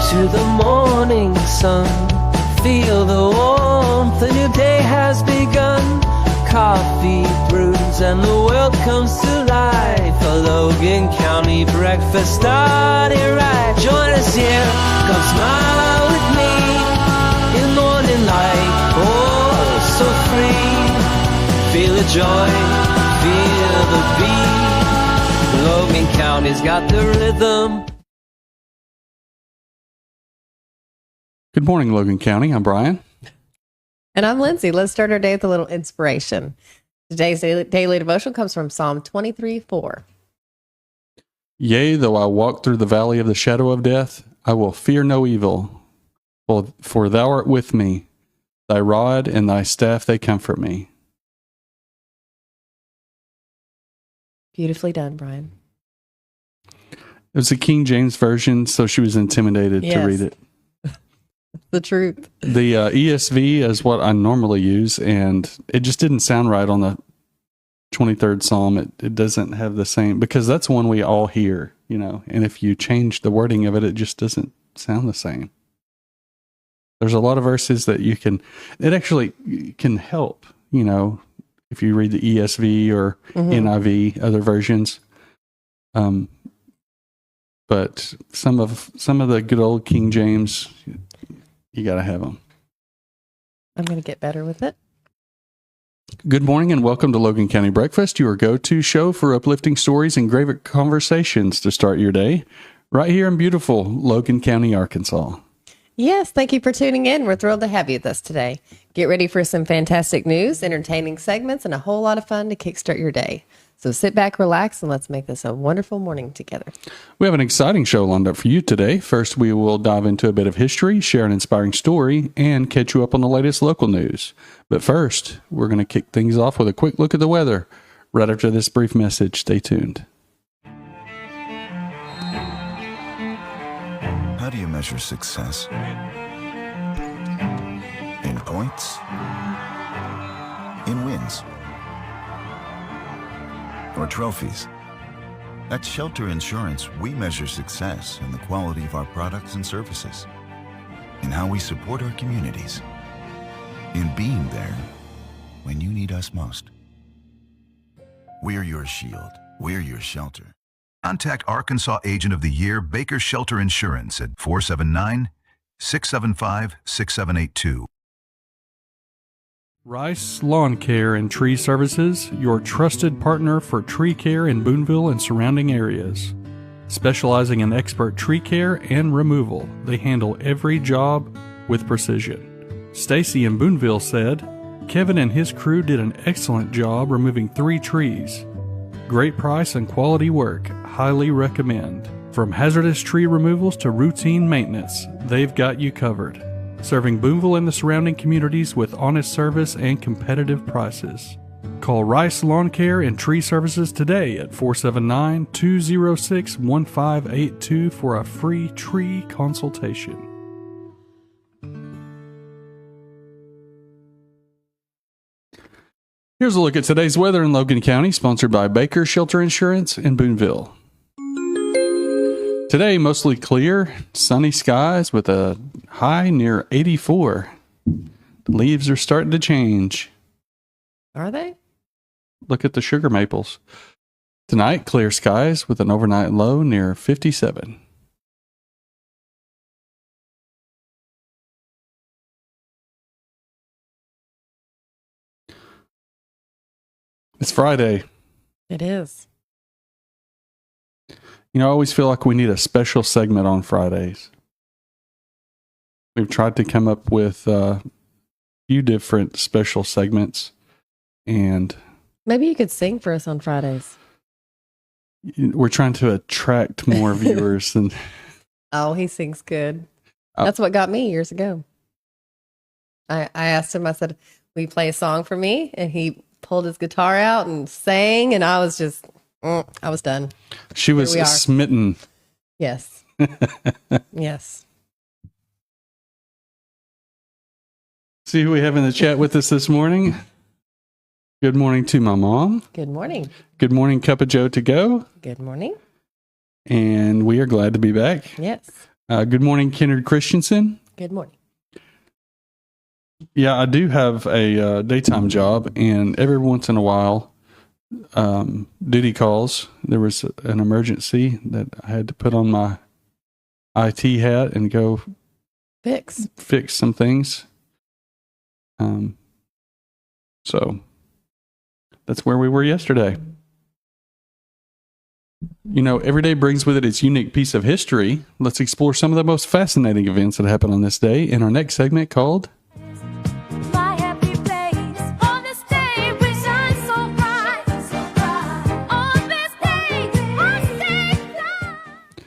to the morning sun. Feel the warmth, a new day has begun. Coffee brews and the world comes to life. A Logan County breakfast started right. Join us here, come smile with me in morning light. Oh, so free. Feel the joy, feel the beat. Logan County's got the rhythm. Good morning, Logan County. I'm Brian. And I'm Lindsey. Let's start our day with a little inspiration. Today's daily devotion comes from Psalm 23:4. Yea, though I walk through the valley of the shadow of death, I will fear no evil, for thou art with me. Thy rod and thy staff, they comfort me. Beautifully done, Brian. It was the King James Version, so she was intimidated to read it. The truth. The ESV is what I normally use, and it just didn't sound right on the 23rd Psalm. It doesn't have the same, because that's one we all hear, and if you change the wording of it, it just doesn't sound the same. There's a lot of verses that it actually can help, if you read the ESV or NIV, other versions. But some of the good old King James, you got to have them. I'm going to get better with it. Good morning and welcome to Logan County Breakfast, your go-to show for uplifting stories and great conversations to start your day, right here in beautiful Logan County, Arkansas. Yes, thank you for tuning in. We're thrilled to have you with us today. Get ready for some fantastic news, entertaining segments, and a whole lot of fun to kickstart your day. So sit back, relax, and let's make this a wonderful morning together. We have an exciting show lined up for you today. First, we will dive into a bit of history, share an inspiring story, and catch you up on the latest local news. But first, we're going to kick things off with a quick look at the weather. Right after this brief message, stay tuned. How do you measure success? In points? In wins? Or trophies? At Shelter Insurance, we measure success in the quality of our products and services, in how we support our communities, in being there when you need us most. We're your shield. We're your shelter. Contact Arkansas Agent of the Year Baker Shelter Insurance at 479-675-6782. Rice Lawn Care and Tree Services, your trusted partner for tree care in Boonville and surrounding areas. Specializing in expert tree care and removal, they handle every job with precision. Stacy in Boonville said, Kevin and his crew did an excellent job removing 3 trees. Great price and quality work, highly recommend. From hazardous tree removals to routine maintenance, they've got you covered. Serving Boonville and the surrounding communities with honest service and competitive prices. Call Rice Lawn Care and Tree Services today at 479-206-1582 for a free tree consultation. Here's a look at today's weather in Logan County, sponsored by Baker Shelter Insurance in Boonville. Today, mostly clear, sunny skies with a high near 84. The leaves are starting to change. Are they? Look at the sugar maples. Tonight, clear skies with an overnight low near 57. It's Friday. It is. I always feel like we need a special segment on Fridays. We've tried to come up with a few different special segments, and maybe you could sing for us on Fridays. We're trying to attract more viewers. And oh, he sings good. That's what got me years ago. I asked him, I said, will you play a song for me? And he pulled his guitar out and sang, and I was just... I was done. She was smitten. Yes. Yes. See who we have in the chat with us this morning. Good morning to my mom. Good morning. Good morning, Cup of Joe to go. Good morning. And we are glad to be back. Yes. Good morning, Kennard Christensen. Good morning. Yeah, I do have a daytime job, and every once in a while, duty calls. There was an emergency that I had to put on my IT hat and go Fix. some things. So that's where we were yesterday. You know, every day brings with it its unique piece of history. Let's explore some of the most fascinating events that happen on this day in our next segment called My happy face. On this day we shine so bright, so bright. On this day I stay fly.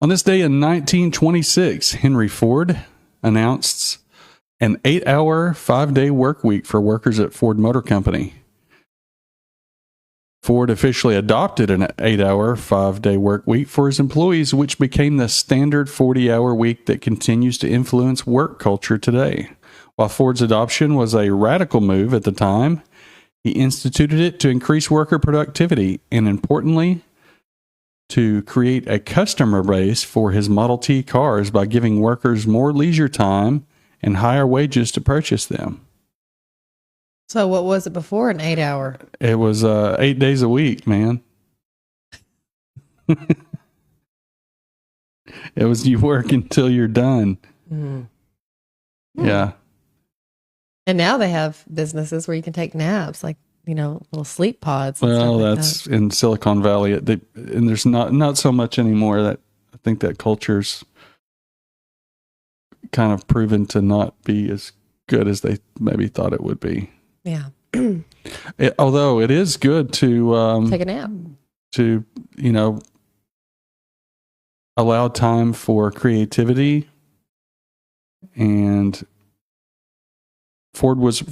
On this day in 1926, Henry Ford announced an 8-hour, 5-day work week for workers at Ford Motor Company. Ford officially adopted an 8-hour, 5-day work week for his employees, which became the standard 40-hour week that continues to influence work culture today. While Ford's adoption was a radical move at the time, he instituted it to increase worker productivity and, importantly, to create a customer base for his Model T cars by giving workers more leisure time and higher wages to purchase them. So what was it before an 8-hour? It was 8 days a week, man. It was you work until you're done. Yeah. And now they have businesses where you can take naps, like, you know, little sleep pods. And Well, stuff like that's in Silicon Valley. And there's not so much anymore. That I think that culture's kind of proven to not be as good as they maybe thought it would be. that. Yeah. Although it is good to Take a nap. to, you know, allow time for creativity. And Ford was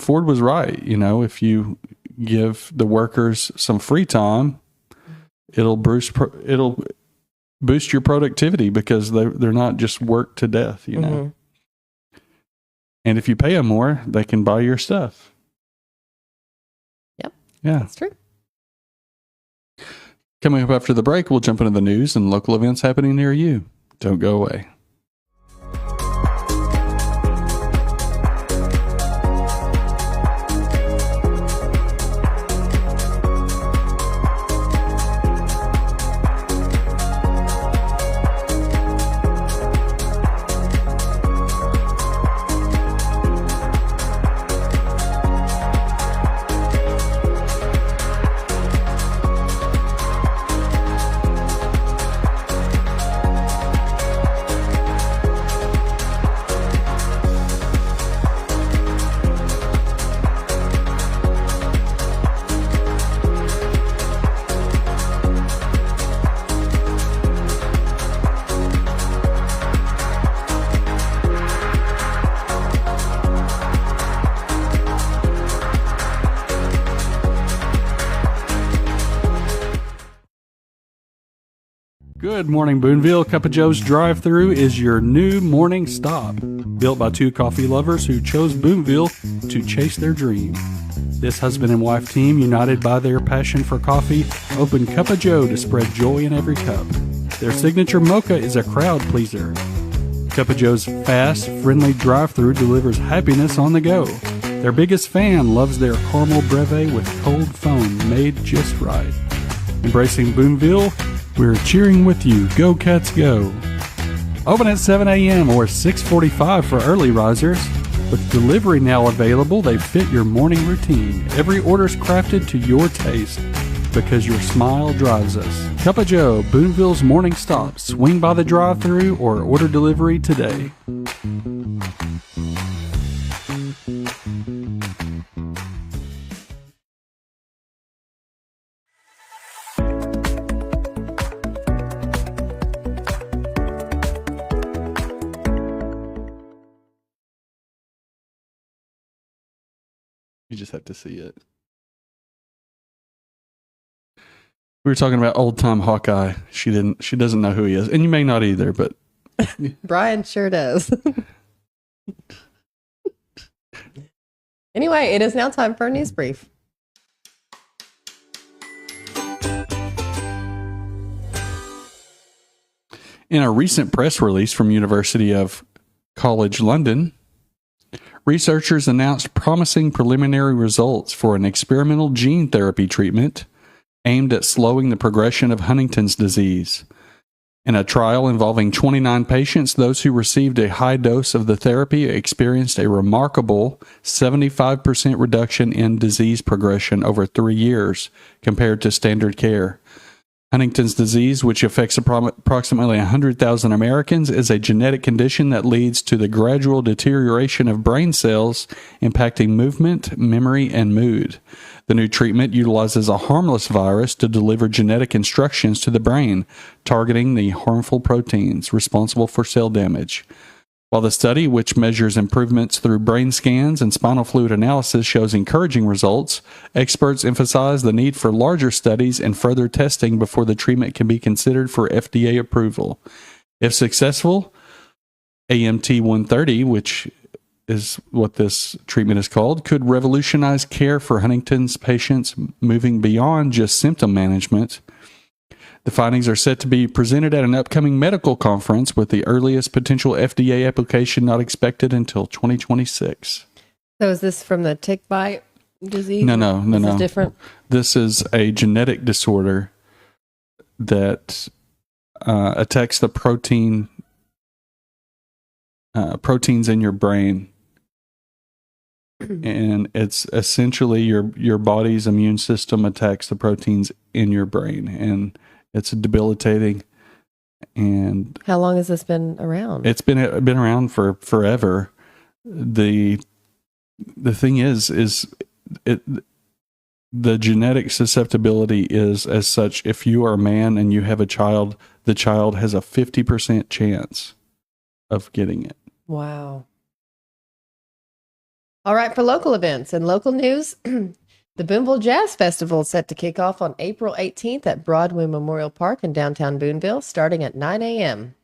right. You know, if you give the workers some free time, it'll boost your productivity because they're not just worked to death, you know. Mhm. And if you pay them more, they can buy your stuff. Yep. Yeah. That's true. Coming up after the break, we'll jump into the news and local events happening near you. Don't go away. Good morning, Boonville. Cup of Joe's drive-thru is your new morning stop. Built by two coffee lovers who chose Boonville to chase their dream. This husband and wife team, united by their passion for coffee, opened Cup of Joe to spread joy in every cup. Their signature mocha is a crowd pleaser. Cup of Joe's fast, friendly drive-thru delivers happiness on the go. Their biggest fan loves their caramel breve with cold foam made just right. Embracing Boonville, we're cheering with you. Go Cats Go. Open at 7 a.m. or 6:45 for early risers. With delivery now available, they fit your morning routine. Every order's crafted to your taste because your smile drives us. Cup of Joe, Boonville's morning stop. Swing by the drive-thru or order delivery today. You just have to see it. We were talking about old time Hawkeye. She doesn't know who he is. And you may not either, but Brian sure does. Anyway, it is now time for a news brief. In a recent press release from University of College London, researchers announced promising preliminary results for an experimental gene therapy treatment aimed at slowing the progression of Huntington's disease. In a trial involving 29 patients, those who received a high dose of the therapy experienced a remarkable 75% reduction in disease progression over 3 years compared to standard care. Huntington's disease, which affects approximately 100,000 Americans, is a genetic condition that leads to the gradual deterioration of brain cells, impacting movement, memory, and mood. The new treatment utilizes a harmless virus to deliver genetic instructions to the brain, targeting the harmful proteins responsible for cell damage. While the study, which measures improvements through brain scans and spinal fluid analysis, shows encouraging results, experts emphasize the need for larger studies and further testing before the treatment can be considered for FDA approval. If successful, AMT 130, which is what this treatment is called, could revolutionize care for Huntington's patients, moving beyond just symptom management. The findings are set to be presented at an upcoming medical conference, with the earliest potential FDA application not expected until 2026. So is this from the tick bite disease? No. This is different? This is a genetic disorder that attacks the proteins in your brain. And it's essentially your body's immune system attacks the proteins in your brain, and it's debilitating. And How long has this been around? it's been around for forever. The thing is the genetic susceptibility is as such: if you are a man and you have a child, the child has a 50% chance of getting it. Wow. All right, for local events and local news, the Boonville Jazz Festival is set to kick off on April 18th at Broadway Memorial Park in downtown Boonville, starting at 9 a.m.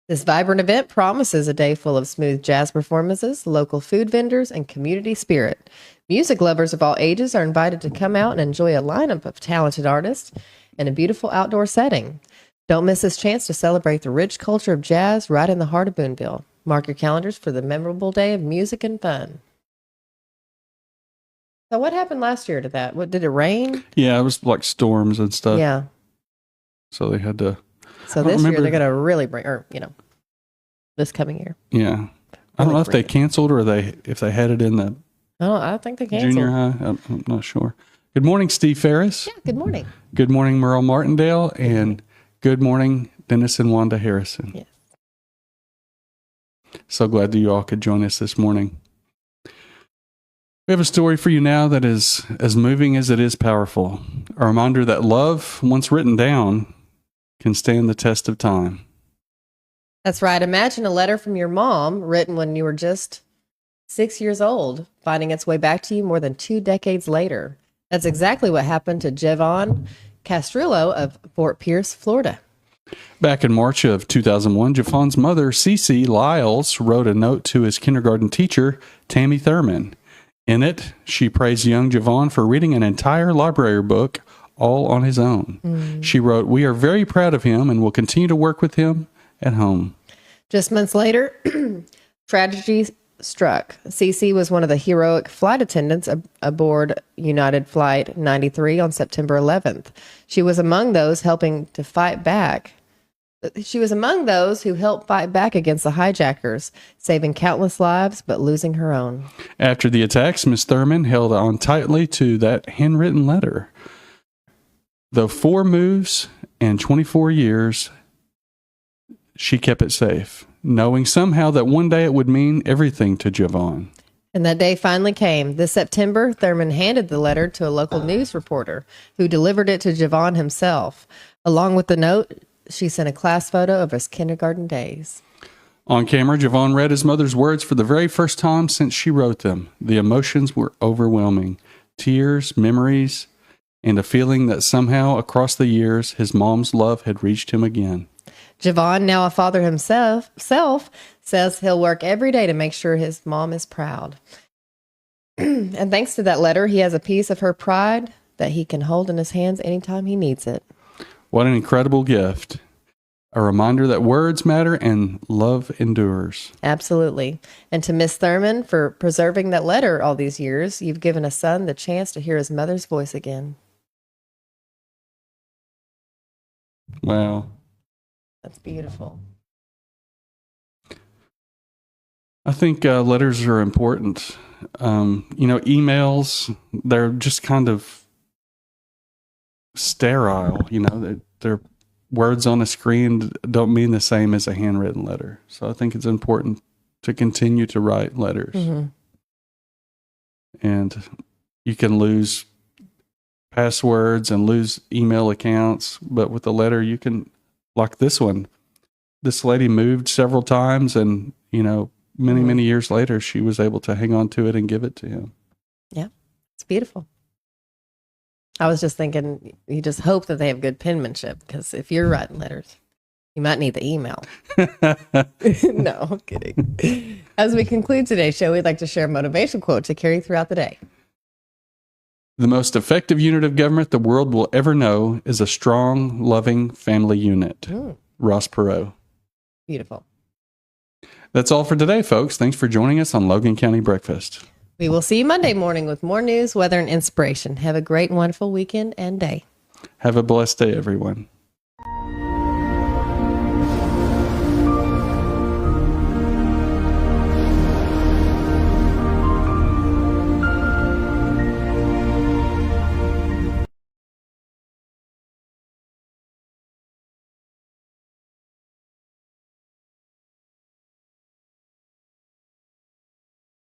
This vibrant event promises a day full of smooth jazz performances, local food vendors, and community spirit. Music lovers of all ages are invited to come out and enjoy a lineup of talented artists in a beautiful outdoor setting. Don't miss this chance to celebrate the rich culture of jazz right in the heart of Boonville. Mark your calendars for the memorable day of music and fun. So what happened last year to that? What, did it rain? Yeah, it was like storms and stuff. Yeah. So they had to. So this year they're going to really bring, or, this coming year. Yeah. I don't know if they canceled or if they had it in the Oh, I think they canceled. junior high. I'm not sure. Good morning, Steve Ferris. Yeah, good morning. Good morning, Merle Martindale. And good morning, Dennis and Wanda Harrison. Yes. So glad that you all could join us this morning. We have a story for you now that is as moving as it is powerful. A reminder that love, once written down, can stand the test of time. That's right. Imagine a letter from your mom written when you were just 6 years old, finding its way back to you more than 2 decades later. That's exactly what happened to Javon Castrillo of Fort Pierce, Florida. Back in March of 2001, Javon's mother, Cece Lyles, wrote a note to his kindergarten teacher, Tammy Thurman. In it, she praised young Javon for reading an entire library book all on his own. She wrote, "We are very proud of him and will continue to work with him at home." Just months later, tragedy struck. Cece was one of the heroic flight attendants aboard United Flight 93 on September 11th. She was among those helping to fight back. She was among those who helped fight back against the hijackers, saving countless lives but losing her own. After the attacks, Miss Thurman held on tightly to that handwritten letter. Though 4 moves and 24 years, she kept it safe, knowing somehow that one day it would mean everything to Javon. And that day finally came. This September, Thurman handed the letter to a local news reporter who delivered it to Javon himself. Along with the note, she sent a class photo of his kindergarten days. On camera, Javon read his mother's words for the very first time since she wrote them. The emotions were overwhelming. Tears, memories, and a feeling that somehow across the years, his mom's love had reached him again. Javon, now a father himself, says he'll work every day to make sure his mom is proud. And thanks to that letter, he has a piece of her pride that he can hold in his hands anytime he needs it. What an incredible gift. a reminder that words matter and love endures. Absolutely. And to Miss Thurman for preserving that letter all these years, you've given a son the chance to hear his mother's voice again. Wow. That's beautiful. I think letters are important. Emails, they're just kind of sterile. They're words on a screen don't mean the same as a handwritten letter. So I think it's important to continue to write letters. Mm-hmm. And you can lose passwords and lose email accounts, but with a letter you can, like this one. This lady moved several times, and many years later she was able to hang on to it and give it to him. Yeah, it's beautiful. I was just thinking, you just hope that they have good penmanship, because if you're writing letters, you might need the email. No, I'm kidding. As we conclude today's show, we'd like to share a motivation quote to carry throughout the day. The most effective unit of government the world will ever know is a strong, loving family unit. Ross Perot. Beautiful. That's all for today, folks. Thanks for joining us on Logan County Breakfast. We will see you Monday morning with more news, weather, and inspiration. Have a great and wonderful weekend and day. Have a blessed day, everyone.